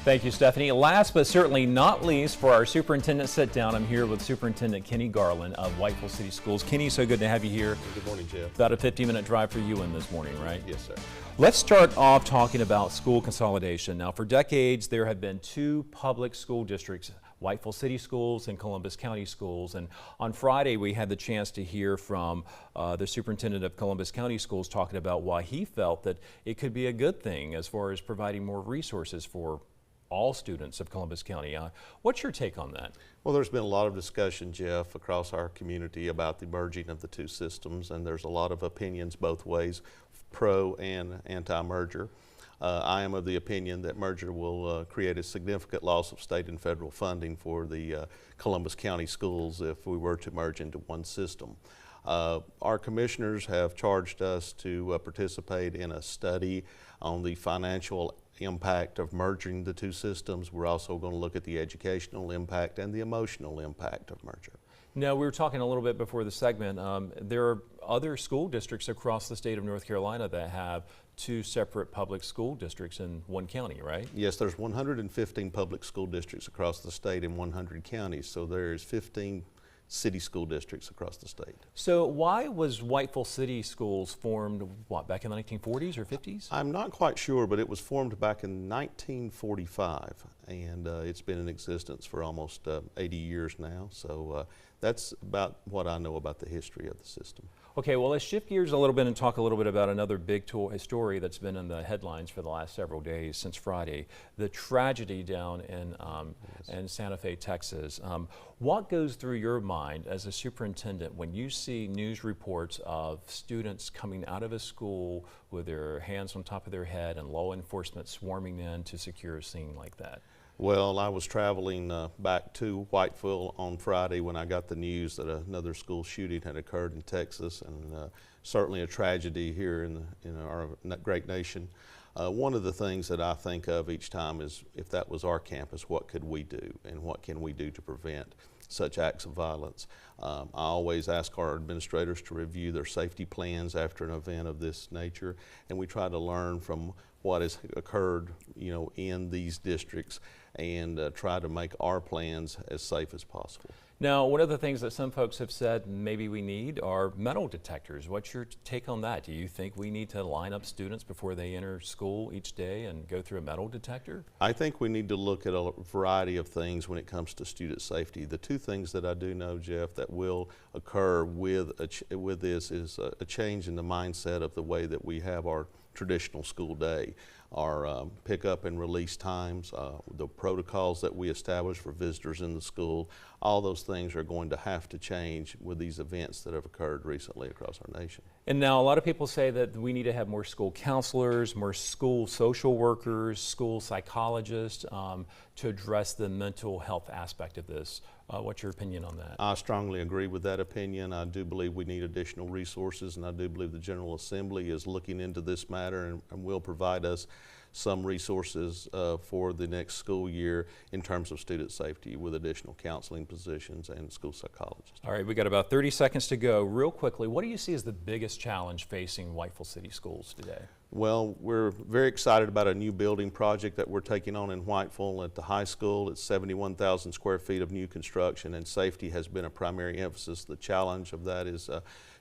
Thank you, Stephanie. Last but certainly not least, for our superintendent sit-down, I'm here with Superintendent Kenny Garland of Whiteville City Schools. Kenny, so good to have you here. Good morning, Jeff. About a 50-minute drive for you in this morning, right? Yes, sir. Let's start off talking about school consolidation. Now, for decades, there have been two public school districts, Whiteville City Schools and Columbus County Schools. And on Friday, we had the chance to hear from the superintendent of Columbus County Schools talking about why he felt that it could be a good thing as far as providing more resources for all students of Columbus County. What's your take on that? Well, there's been a lot of discussion, Jeff, across our community about the merging of the two systems, and there's a lot of opinions both ways, pro and anti-merger. I am of the opinion that merger will create a significant loss of state and federal funding for the Columbus County schools if we were to merge into one system. Our commissioners have charged us to participate in a study on the financial impact of merging the two systems. We're also going to look at the educational impact and the emotional impact of merger. Now, we were talking a little bit before the segment. There are other school districts across the state of North Carolina that have two separate public school districts in one county, right? Yes, there's 115 public school districts across the state in 100 counties, so there's 15 city school districts across the state. So why was Whiteville City Schools formed, what, back in the 1940s or 50s? I'm not quite sure, but it was formed back in 1945, and it's been in existence for almost 80 years now, so that's about what I know about the history of the system. Okay, well, let's shift gears a little bit and talk a little bit about another big story that's been in the headlines for the last several days since Friday, the tragedy down in Santa Fe, Texas. What goes through your mind as a superintendent when you see news reports of students coming out of a school with their hands on top of their head and law enforcement swarming in to secure a scene like that? Well, I was traveling back to Whiteville on Friday when I got the news that another school shooting had occurred in Texas, and certainly a tragedy here in our great nation. One of the things that I think of each time is, if that was our campus, what could we do, and what can we do to prevent such acts of violence? I always ask our administrators to review their safety plans after an event of this nature, and we try to learn from what has occurred, in these districts, and try to make our plans as safe as possible. Now, one of the things that some folks have said maybe we need are metal detectors. What's your take on that? Do you think we need to line up students before they enter school each day and go through a metal detector? I think we need to look at a variety of things when it comes to student safety. The two things that I do know, Jeff, that will occur with this is a change in the mindset of the way that we have our traditional school day. Our pick up and release times, the protocols that we establish for visitors in the school, all those things are going to have to change with these events that have occurred recently across our nation. And now a lot of people say that we need to have more school counselors, more school social workers, school psychologists to address the mental health aspect of this. What's your opinion on that? I strongly agree with that opinion. I do believe we need additional resources, and I do believe the General Assembly is looking into this matter and will provide us some resources for the next school year in terms of student safety with additional counseling positions and school psychologists. All right, we got about 30 seconds to go. Real quickly, what do you see as the biggest challenge facing Whiteville City Schools today? Well, we're very excited about a new building project that we're taking on in Whiteville at the high school. It's 71,000 square feet of new construction, and safety has been a primary emphasis. The challenge of that is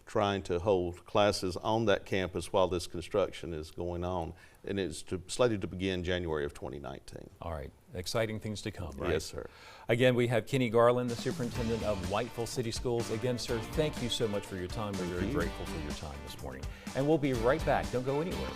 trying to hold classes on that campus while this construction is going on, and it's slated to begin January of 2019. All right, exciting things to come, right? Yes, sir. Again, we have Kenny Garland, the superintendent of Whiteville City Schools. Again, sir, thank you so much for your time. We're very grateful for your time this morning. And we'll be right back. Don't go anywhere.